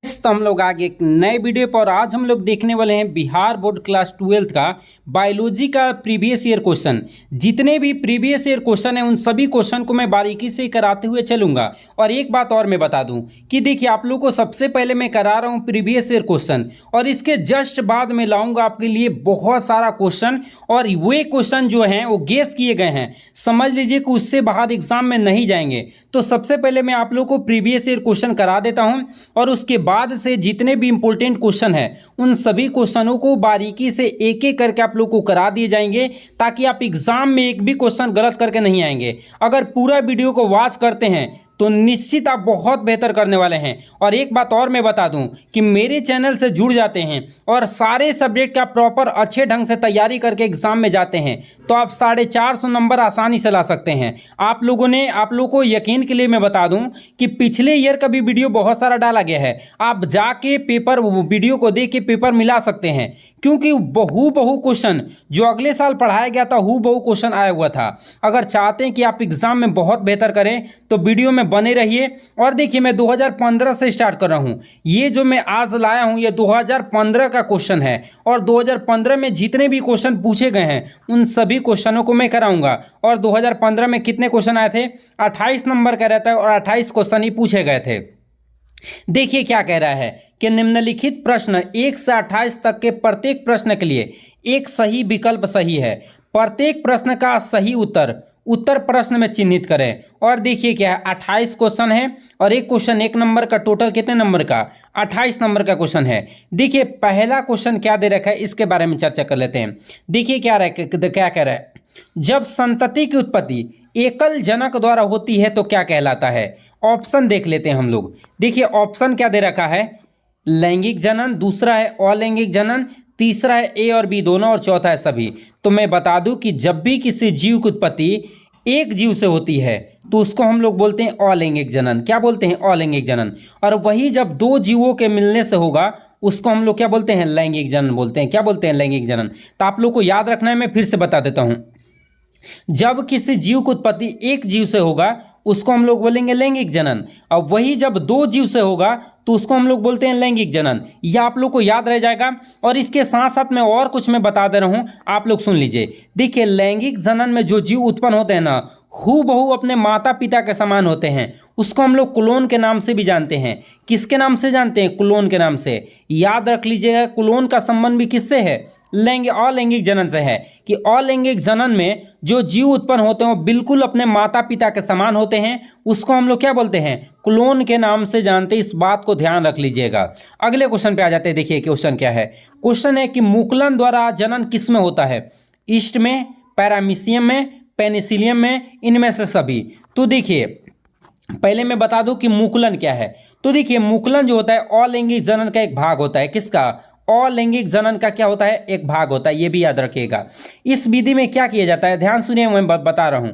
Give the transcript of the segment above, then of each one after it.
तो हम लोग आगे एक नए वीडियो पर आज हम लोग देखने वाले हैं बिहार बोर्ड क्लास 12th का बायोलॉजी का प्रीवियस ईयर क्वेश्चन। जितने भी प्रीवियस ईयर क्वेश्चन हैं उन सभी क्वेश्चन को मैं बारीकी से कराते हुए चलूंगा। और एक बात और मैं बता दूं कि देखिए आप लोग को सबसे पहले मैं करा रहा हूं प्रीवियस ईयर क्वेश्चन और इसके जस्ट बाद में लाऊंगा आपके लिए बहुत सारा क्वेश्चन। और वे क्वेश्चन जो हैं वो गेस किए गए हैं, समझ लीजिए कि उससे बाहर एग्जाम में नहीं जाएंगे। तो सबसे पहले मैं आप लोग को प्रीवियस ईयर क्वेश्चन करा देता हूं और उसके बाद से जितने भी इंपॉर्टेंट क्वेश्चन है उन सभी क्वेश्चनों को बारीकी से एक एक करके आप लोग को करा दिए जाएंगे, ताकि आप एग्जाम में एक भी क्वेश्चन गलत करके नहीं आएंगे। अगर पूरा वीडियो को वॉच करते हैं तो निश्चित आप बहुत बेहतर करने वाले हैं। और एक बात और मैं बता दूं कि मेरे चैनल से जुड़ जाते हैं और सारे सब्जेक्ट का प्रॉपर अच्छे ढंग से तैयारी करके एग्जाम में जाते हैं तो आप 450 नंबर आसानी से ला सकते हैं। आप लोगों को यकीन के लिए मैं बता दूं कि पिछले ईयर का भी वीडियो बहुत सारा डाला गया है। आप जाके पेपर वीडियो को देख के पेपर मिला सकते हैं, क्योंकि हू बहु क्वेश्चन जो अगले साल पढ़ाया गया था हू बहु क्वेश्चन आया हुआ था। अगर चाहते हैं कि आप एग्जाम में बहुत बेहतर करें तो वीडियो में बने रहिए। और देखिए मैं 2015 से स्टार्ट कर रहा हूं। ये जो मैं आज लाया हूं ये 2015 का क्वेश्चन है और 2015 में जितने भी क्वेश्चन पूछे गए हैं उन सभी क्वेश्चनों को मैं कराऊंगा। और 2015 में कितने क्वेश्चन आए थे? 28 नंबर का रहता है और 28 क्वेश्चन ही पूछे गए थे। देखिए क्या कह रहा है कि निम्नलिखित प्रश्न 1 से 28 तक के प्रत्येक प्रश्न के लिए एक सही विकल्प सही है। प्रत्येक प्रश्न का सही उत्तर प्रश्न में चिन्हित करें। और देखिए क्या है, 28 क्वेश्चन है और एक क्वेश्चन 1 नंबर का, टोटल कितने नंबर का? 28 नंबर का क्वेश्चन है। देखिए पहला क्वेश्चन क्या दे रखा है इसके बारे में चर्चा कर लेते हैं। देखिए क्या कह रहा है, जब संतति की उत्पत्ति एकल जनक द्वारा होती है तो क्या कहलाता है? ऑप्शन देख लेते हैं हम लोग। देखिए ऑप्शन क्या दे रखा है, लैंगिक जनन, दूसरा है अलैंगिक जनन, तीसरा है ए और बी दोनों, और चौथा है सभी। तो मैं बता दूं कि जब भी किसी जीव की उत्पत्ति एक जीव से होती है तो उसको हम लोग बोलते हैं अलैंगिक जनन। क्या बोलते हैं? अलैंगिक जनन। और वही जब दो जीवों के मिलने से होगा उसको हम लोग क्या बोलते हैं? लैंगिक जनन बोलते हैं। क्या बोलते हैं? लैंगिक जनन। तो आप लोग को याद रखना है, मैं फिर से बता देता हूं। जब किसी जीव की उत्पत्ति एक जीव से होगा उसको हम लोग बोलेंगे लैंगिक जनन, और वही जब दो जीव से होगा तो उसको हम लोग बोलते हैं लैंगिक जनन। यह आप लोग को याद रह जाएगा। और इसके साथ साथ मैं और कुछ मैं बता दे रहा हूं, आप लोग सुन लीजिए। देखिए लैंगिक जनन में जो जीव उत्पन्न होते हैं ना, हू बहु अपने माता पिता के समान होते हैं, उसको हम लोग क्लोन के नाम से भी जानते हैं। किसके नाम से जानते हैं? क्लोन के नाम से। याद रख लीजिएगा, क्लोन का संबंध भी किससे है? अलैंगिक जनन से है। कि अलैंगिक जनन में जो जीव उत्पन्न होते हैं वो बिल्कुल अपने माता पिता के समान होते हैं, उसको हम लोग क्या बोलते हैं? क्लोन के नाम से जानते हैं। इस बात को ध्यान रख लीजिएगा। अगले क्वेश्चन पे आ जाते हैं। देखिए क्वेश्चन क्या है। क्वेश्चन है कि मुकुलन द्वारा जनन किस में होता है? ईस्ट में, पैरामीशियम में, पेनिसिलियम में, इनमें से सभी। तो देखिए पहले मैं बता दूं कि मुकुलन क्या है। तो देखिए मुकुलन जो होता है अलैंगिक जनन का एक भाग होता है। किसका? अलैंगिक जनन का क्या होता है? एक भाग होता है। ये भी याद रखिएगा। इस विधि में क्या किया जाता है? ध्यान सुनिए, मैं बता रहा हूं।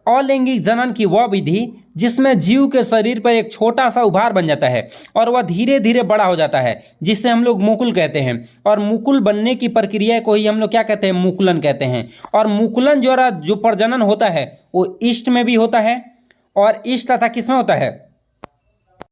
अलैंगिक जनन की वह विधि जिसमें जीव के शरीर पर एक छोटा सा उभार बन जाता है और वह धीरे धीरे बड़ा हो जाता है, जिसे हम लोग मुकुल कहते हैं। और मुकुल बनने की प्रक्रिया को ही हम लोग क्या कहते हैं? मुकुलन कहते हैं। और मुकुलन द्वारा जो प्रजनन होता है वो ईस्ट में भी होता है, और ईस्ट तथा किस में होता है?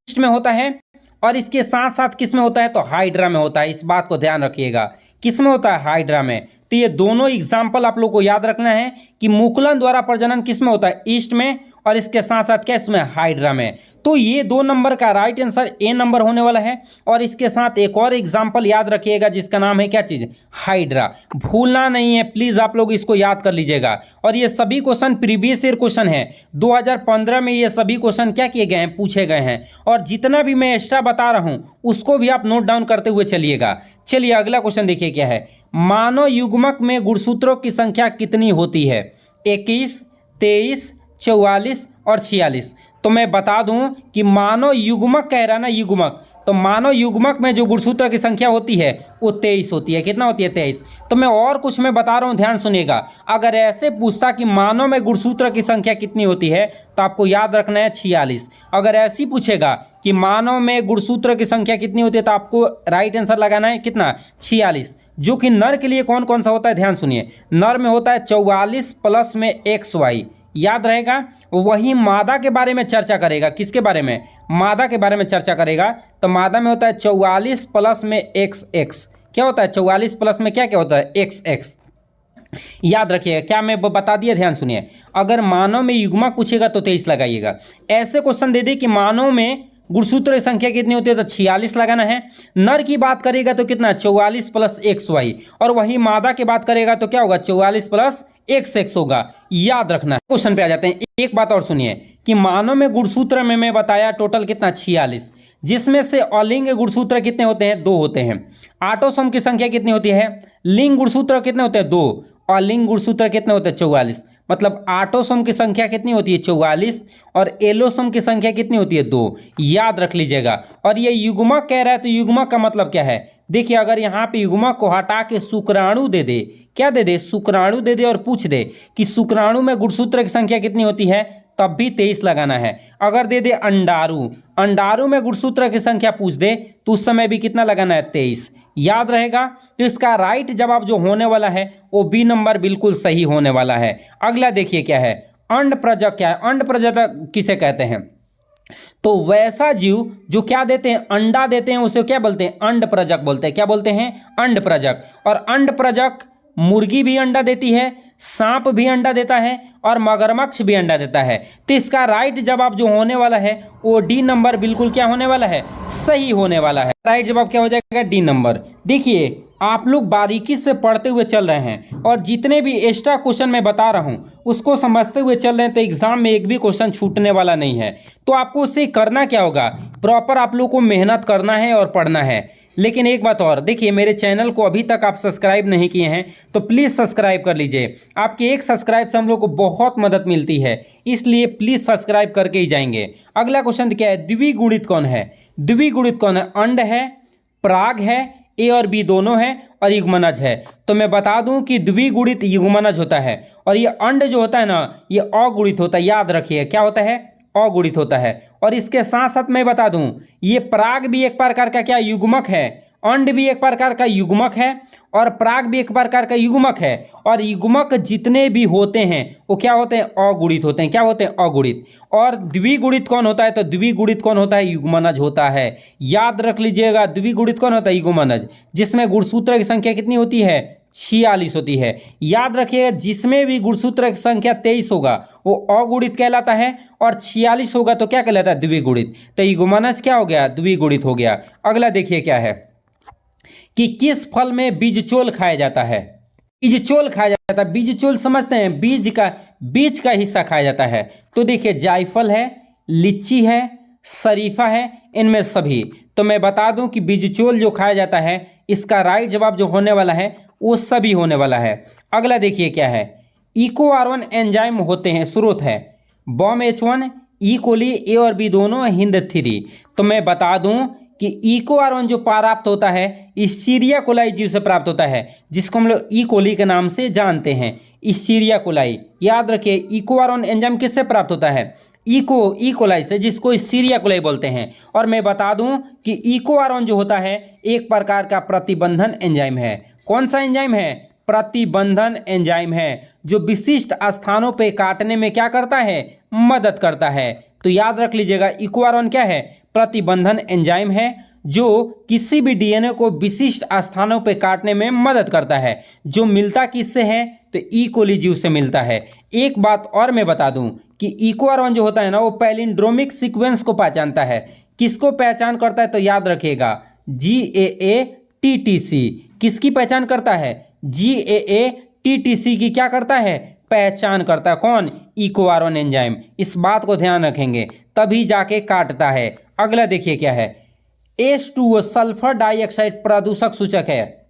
ईस्ट में होता है। और इसके साथ साथ किस में होता है? तो हाइड्रा में होता है। इस बात को ध्यान रखिएगा। किस में होता है? हाइड्रा में। तो ये दोनों एग्जाम्पल आप लोग को याद रखना है कि मुकुलन द्वारा प्रजनन किस में होता है? ईस्ट में, और इसके साथ साथ क्या इसमें? हाइड्रा में। तो ये 2 नंबर का राइट आंसर ए नंबर होने वाला है। और इसके साथ एक और एग्जाम्पल याद रखिएगा जिसका नाम है क्या चीज? हाइड्रा। भूलना नहीं है, प्लीज आप लोग इसको याद कर लीजिएगा। और ये सभी क्वेश्चन प्रीवियस ईयर क्वेश्चन है। 2015 में ये सभी क्वेश्चन क्या किए गए हैं? पूछे गए हैं। और जितना भी मैं एक्स्ट्रा बता रहा हूं उसको भी आप नोट डाउन करते हुए चलिएगा। चलिए अगला क्वेश्चन देखिए क्या है। मानव युग्मक में गुणसूत्रों की संख्या कितनी होती है? 21, 23, 44 और 46। तो मैं बता दूं कि मानव युग्मक कह रहा ना, युग्मक, तो मानव युग्मक में जो गुणसूत्र की संख्या होती है वो 23 होती है। कितना होती है? 23। तो मैं और कुछ मैं बता रहा हूं, ध्यान सुनिएगा। अगर ऐसे पूछता कि मानव में गुणसूत्र की संख्या कितनी होती है तो आपको याद रखना है 46। अगर ऐसी पूछेगा कि मानव में गुणसूत्र की संख्या कितनी होती है तो आपको राइट आंसर लगाना है कितना? 46। जो कि नर के लिए कौन कौन सा होता है? ध्यान सुनिए। नर में होता है 44 प्लस में XY, याद रहेगा। वही मादा के बारे में चर्चा करेगा। किसके बारे में? मादा के बारे में चर्चा करेगा। तो मादा में होता है 44 प्लस में XX। क्या होता है 44 प्लस में क्या क्या होता है? XX। याद रखिएगा। क्या मैं बता दिया? ध्यान सुनिए। अगर मानव में युग्मक पूछेगा तो 23 लगाइएगा। ऐसे क्वेश्चन दे दे कि मानव में गुणसूत्र की संख्या कितनी होती है तो 46 लगाना है। नर की बात करेगा तो कितना? 44 प्लस XY। और वही मादा की बात करेगा तो क्या होगा? 44 प्लस XX होगा। याद रखना। क्वेश्चन पे आ जाते हैं। एक बात और सुनिए कि मानव में गुणसूत्र में मैं बताया टोटल कितना? 46, जिसमें से अलिंग गुणसूत्र कितने होते हैं? 2 होते हैं। ऑटोसोम की संख्या कितनी होती है? लिंग गुणसूत्र कितने होते हैं? 2। और लिंग गुणसूत्र कितने होते हैं? 44। मतलब ऑटोसोम की संख्या कितनी होती है? 44। और एलोसोम की संख्या कितनी होती है? 2। याद रख लीजिएगा। और ये युग्मक कह रहा है तो युग्मक का मतलब क्या है? देखिए, अगर यहाँ पे युग्मक को हटा के शुक्राणु दे दे, क्या दे दे? शुक्राणु दे दे और पूछ दे कि शुक्राणु में गुणसूत्र की संख्या कितनी होती है, तब भी 23 लगाना है। अगर दे दे अंडाणु, अंडाणु में गुणसूत्र की संख्या पूछ दे तो उस समय भी कितना लगाना है? 23। याद रहेगा। तो इसका राइट जवाब जो होने वाला है वो बी नंबर बिल्कुल सही होने वाला है। अगला देखिए क्या है? अंड प्रजक क्या है? अंड प्रजक किसे कहते हैं? तो वैसा जीव जो क्या देते हैं? अंडा देते हैं, उसे क्या बोलते हैं? अंड प्रजक बोलते हैं। क्या बोलते हैं? अंड प्रजक। और अंड प्रजक मुर्गी भी अंडा देती है, सांप भी अंडा देता है और मगरमच्छ भी अंडा देता है। तो इसका राइट जवाब जो होने वाला है वो डी नंबर बिल्कुल क्या होने वाला है? सही होने वाला है। राइट जवाब क्या हो जाएगा? D number. देखिए, आप लोग बारीकी से पढ़ते हुए चल रहे हैं और जितने भी एक्स्ट्रा क्वेश्चन मैं बता रहा हूं उसको समझते हुए चल रहे हैं तो एग्जाम में एक भी क्वेश्चन छूटने वाला नहीं है। तो आपको उससे करना क्या होगा? प्रॉपर आप लोग को मेहनत करना है और पढ़ना है। लेकिन एक बात और, देखिए, मेरे चैनल को अभी तक आप सब्सक्राइब नहीं किए हैं तो प्लीज़ सब्सक्राइब कर लीजिए। आपके एक सब्सक्राइब से हम लोग को बहुत मदद मिलती है, इसलिए प्लीज़ सब्सक्राइब करके ही जाएंगे। अगला क्वेश्चन क्या है? द्विगुणित कौन है? द्विगुणित कौन है? अंड है, पराग है, ए और बी दोनों है और युग्मनज है। तो मैं बता दूं कि द्विगुणित युग्मनज होता है और ये अंड जो होता है ना, ये अगुणित होता है। याद रखिए, क्या होता है? अगुणित होता है। और इसके साथ साथ मैं बता दूं, ये पराग भी एक प्रकार का क्या? युग्मक है। अंड भी एक प्रकार का युग्मक है और पराग भी एक प्रकार का युग्मक है। और युग्मक जितने भी होते हैं वो क्या होते हैं? अगुणित होते हैं। क्या होते हैं? अगुणित। और द्विगुणित कौन होता है? तो द्विगुणित कौन होता है? युग्मनज होता है। याद रख लीजिएगा, द्विगुणित कौन होता है? युग्मनज, जिसमें गुणसूत्र की संख्या कितनी होती है? 46 होती है। याद रखिएगा, जिसमें भी गुणसूत्र की संख्या 23 होगा वो अगुणित कहलाता है और 46 होगा तो क्या कहलाता है? द्विगुणित। तो युग्मनज क्या हो गया? द्विगुणित हो गया। अगला देखिए क्या है कि किस फल में बीजचोल खाया जाता है? बीजचोल खाया जाता है। बीजचोल समझते हैं? बीज का हिस्सा खाया जाता है। तो देखिए, जायफल है, लीची है, शरीफा है, इनमें सभी। तो मैं बता दूं कि बीजचोल जो खाया जाता है इसका राइट जवाब जो होने वाला है वो सभी होने वाला है। अगला देखिए क्या है? इकोआर1 एंजाइम होते हैं, स्रोत है BOMH1, ई कोली, ए और बी दोनों, HindIII। तो मैं बता दूं कि इकोआर1 जो प्राप्त होता है इस्चीरिया कोलाई जीव से प्राप्त होता है, जिसको हम लोग ई कोली के नाम से जानते हैं, इस्चीरिया कोलाई। याद रखिए, इकोआर1 एंजाइम किससे प्राप्त होता है? ई कोलाई से, जिसको इस्चीरिया कोलाई बोलते हैं। और मैं बता दूं कि इकोआर1 जो होता है एक प्रकार का प्रतिबंधन एंजाइम है। कौन सा एंजाइम है? प्रतिबंधन एंजाइम है, जो विशिष्ट स्थानों पे काटने में क्या करता है? मदद करता है। तो याद रख लीजिएगा, इकोआर1 क्या है? प्रतिबंधन एंजाइम है जो किसी भी डीएनए को विशिष्ट स्थानों पे काटने में मदद करता है। जो मिलता किससे है? तो ई कोली जीव से मिलता है। एक बात और मैं बता दूं कि इकोआर1 जो होता है ना, वो पैलिंड्रोमिक सीक्वेंस को पहचानता है। किसको पहचान करता है? तो याद रखिएगा, GAATTC। किसकी पहचान करता है? GAATTC की क्या करता है? पहचान करता है। कौन? इकोआर1 एंजाइम। इस बात को ध्यान रखेंगे, तभी जाके काटता है। अगला देखिए क्या है? H2O सल्फर डाइऑक्साइड प्रदूषक सूचक है।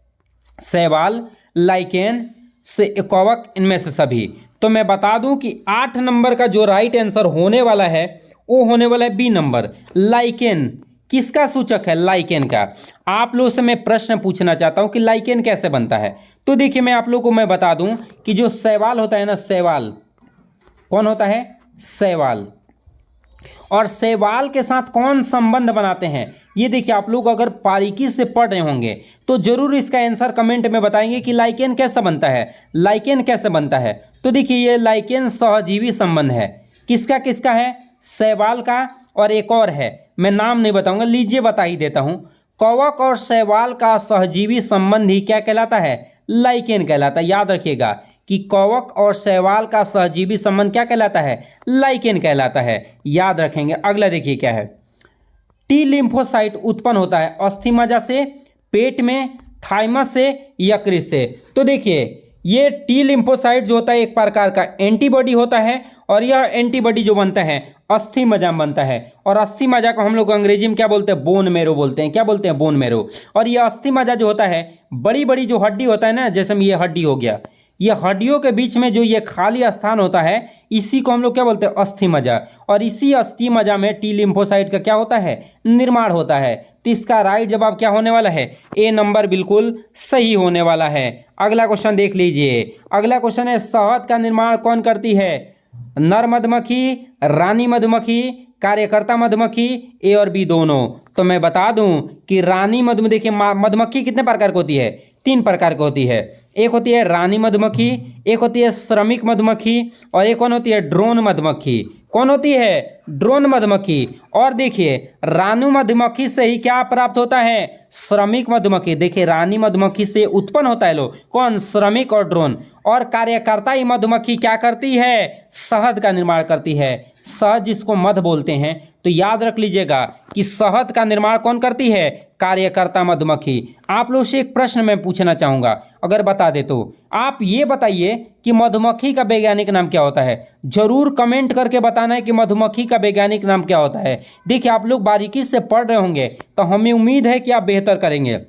शैवाल, लाइकेन से कवक, इनमें से सभी। तो मैं बता दूं कि 8 नंबर का जो राइट आंसर होने वाला है वो होने वाला है बी नंबर, लाइकेन। किसका सूचक है? लाइकेन का। आप लोगों से मैं प्रश्न पूछना चाहता हूं कि लाइकेन कैसे बनता है। तो देखिए, मैं आप लोगों को मैं बता दूं कि जो शैवाल होता है ना, शैवाल कौन होता है? शैवाल। और शैवाल के साथ कौन संबंध बनाते हैं? ये देखिए, आप लोग अगर बारीकी से पढ़ रहे होंगे तो जरूर इसका आंसर कमेंट में बताएंगे कि लाइकेन कैसे बनता है। लाइकेन कैसे बनता है? तो देखिए ये लाइकेन सहजीवी संबंध है, किसका किसका है, शैवाल का और एक और है, मैं नाम नहीं बताऊंगा, लीजिए बता ही देता हूं। कवक और शैवाल का सहजीवी संबंध ही क्या कहलाता है, लाइकेन कहलाता है। याद रखिएगा कि कवक और शैवाल का सहजीवी संबंध क्या कहलाता है, लाइकेन कहलाता है, याद रखेंगे। अगला देखिए क्या है, टी लिम्फोसाइट उत्पन्न होता है अस्थि मज्जा से, पेट में, थाइमस से, यकृत से। तो देखिए ये टी लिम्फोसाइट जो होता है एक प्रकार का एंटीबॉडी होता है, और यह एंटीबॉडी जो बनता है अस्थि मज्जा में बनता है, और अस्थि मज्जा को हम लोग अंग्रेजी में क्या बोलते हैं, बोन मेरो बोलते हैं। क्या बोलते हैं, बोन मेरो। और यह अस्थि मज्जा जो होता है, बड़ी बड़ी जो हड्डी होता है ना, जैसे ये हड्डी हो गया, ये हड्डियों के बीच में जो ये खाली स्थान होता है, इसी को हम लोग क्या बोलते हैं, अस्थि मज्जा। और इसी अस्थि मज्जा में टी लिम्फोसाइट का क्या होता है, निर्माण होता है। तो इसका राइट जवाब क्या होने वाला है, ए नंबर बिल्कुल सही होने वाला है। अगला क्वेश्चन देख लीजिए। अगला क्वेश्चन है, शहद का निर्माण कौन करती है, नर मधुमक्खी, रानी मधुमक्खी, कार्यकर्ता मधुमक्खी, ए और बी दोनों। तो मैं बता दूं कि रानी मधुमक्खी, देखिए मधुमक्खी कितने प्रकार की होती है, 3 प्रकार की होती है। एक होती है रानी मधुमक्खी, एक होती है श्रमिक मधुमक्खी, और एक कौन होती है, ड्रोन मधुमक्खी। कौन होती है, ड्रोन मधुमक्खी। और देखिए रानी मधुमक्खी से ही क्या प्राप्त होता है, श्रमिक मधुमक्खी। देखिए रानी मधुमक्खी से उत्पन्न होता है लो कौन, श्रमिक और ड्रोन। और कार्यकर्ता ही मधुमक्खी क्या करती है, शहद का निर्माण करती है, शहद जिसको मध बोलते हैं। तो याद रख लीजिएगा कि शहद का निर्माण कौन करती है, कार्यकर्ता मधुमक्खी। आप लोग से एक प्रश्न मैं पूछना चाहूंगा, अगर बता दे तो आप ये बताइए कि मधुमक्खी का वैज्ञानिक नाम क्या होता है। जरूर कमेंट करके बताना है कि मधुमक्खी का वैज्ञानिक नाम क्या होता है। देखिए आप लोग बारीकी से पढ़ रहे होंगे तो हमें उम्मीद है कि आप बेहतर करेंगे,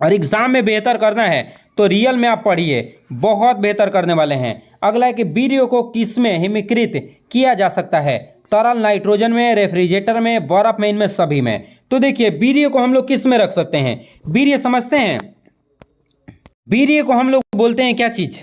और एग्जाम में बेहतर करना है तो रियल में आप पढ़िए, बहुत बेहतर करने वाले हैं। अगला है कि वीर्य को किस में हिमीकृत किया जा सकता है, तरल नाइट्रोजन में, रेफ्रिजरेटर में, बर्फ में, इनमें सभी में। तो देखिए वीर्य को हम लोग किस में रख सकते हैं, वीर्य समझते हैं, वीर्य को हम लोग बोलते हैं क्या चीज,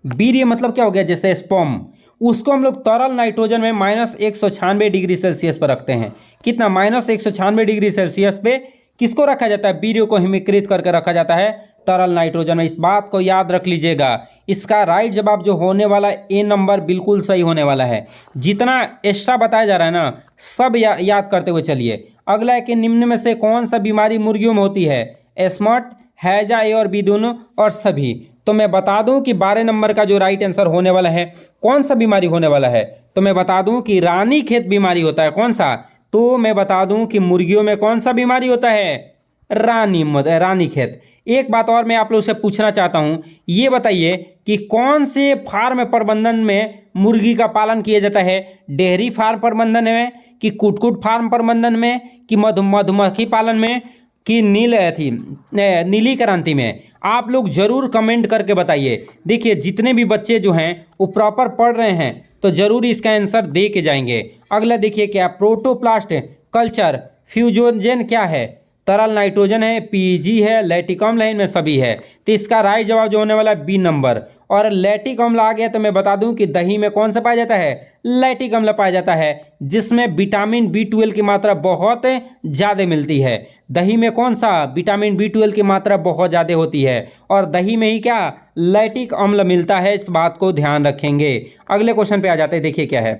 वीर्य मतलब क्या हो गया, जैसे स्पर्म, उसको हम लोग तरल नाइट्रोजन में -196 डिग्री सेल्सियस पर रखते हैं। कितना, -196 डिग्री सेल्सियस पे किसको रखा जाता है, वीर्य को हिमीकृत करके रखा जाता है तरल नाइट्रोजन में। इस बात को याद रख लीजिएगा। इसका राइट जवाब जो होने वाला ए नंबर बिल्कुल सही होने वाला है। जितना एक्स्ट्रा बताया जा रहा है ना, सब याद करते हुए चलिए। अगला है कि निम्न में से कौन सा बीमारी मुर्गियों में होती है, स्मट, हैजा, ए और बी दोनों, और सभी। तो मैं बता दूं कि 12 नंबर का जो राइट आंसर होने वाला है, कौन सा बीमारी होने वाला है, तो मैं बता दूं कि रानीखेत बीमारी होता है। कौन सा, तो मैं बता दूं कि मुर्गियों में कौन सा बीमारी होता है, रानीखेत। एक बात और मैं आप लोग से पूछना चाहता हूं, ये बताइए कि कौन से फार्म प्रबंधन में मुर्गी का पालन किया जाता है, डेयरी फार्म प्रबंधन में, कि कुटकुट फार्म प्रबंधन में, कि मधुमक्खी पालन में, कि नीली क्रांति में। आप लोग जरूर कमेंट करके बताइए। देखिए जितने भी बच्चे जो हैं वो प्रॉपर पढ़ रहे हैं तो जरूर इसका आंसर दे के जाएंगे। अगला देखिए क्या, प्रोटोप्लास्ट कल्चर फ्यूजोजन क्या है, तरल नाइट्रोजन है, पीजी है, लैक्टिक अम्ल है, इनमें सभी है। तो इसका राइट जवाब जो होने वाला है बी नंबर। और लैक्टिक अम्ल आ गया तो मैं बता दूं कि दही में कौन सा पाया जाता है, लैक्टिक अम्ल पाया जाता है, जिसमें विटामिन B12 की मात्रा बहुत ज़्यादा मिलती है। दही में कौन सा, विटामिन B12 की मात्रा बहुत ज़्यादा होती है, और दही में ही क्या, लैक्टिक अम्ल मिलता है। इस बात को ध्यान रखेंगे। अगले क्वेश्चन पे आ जाते हैं। देखिए क्या है,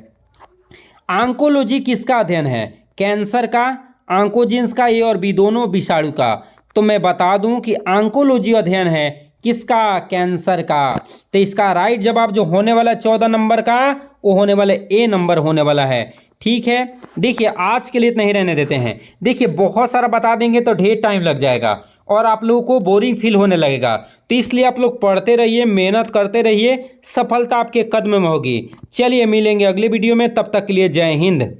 आंकोलॉजी किसका अध्ययन है, कैंसर का, आंकोजिन्स का, ए और बी दोनों, विषाणु का। तो मैं बता दूं कि आंकोलॉजी अध्ययन है किसका, कैंसर का। तो इसका राइट जवाब जो होने वाला 14 नंबर का, वो होने वाला ए नंबर होने वाला है। ठीक है, देखिए आज के लिए इतना ही रहने देते हैं। देखिए बहुत सारा बता देंगे तो ढेर टाइम लग जाएगा और आप लोगों को बोरिंग फील होने लगेगा। तो इसलिए आप लोग पढ़ते रहिए, मेहनत करते रहिए, सफलता आपके कदम में होगी। चलिए मिलेंगे अगले वीडियो में, तब तक के लिए जय हिंद।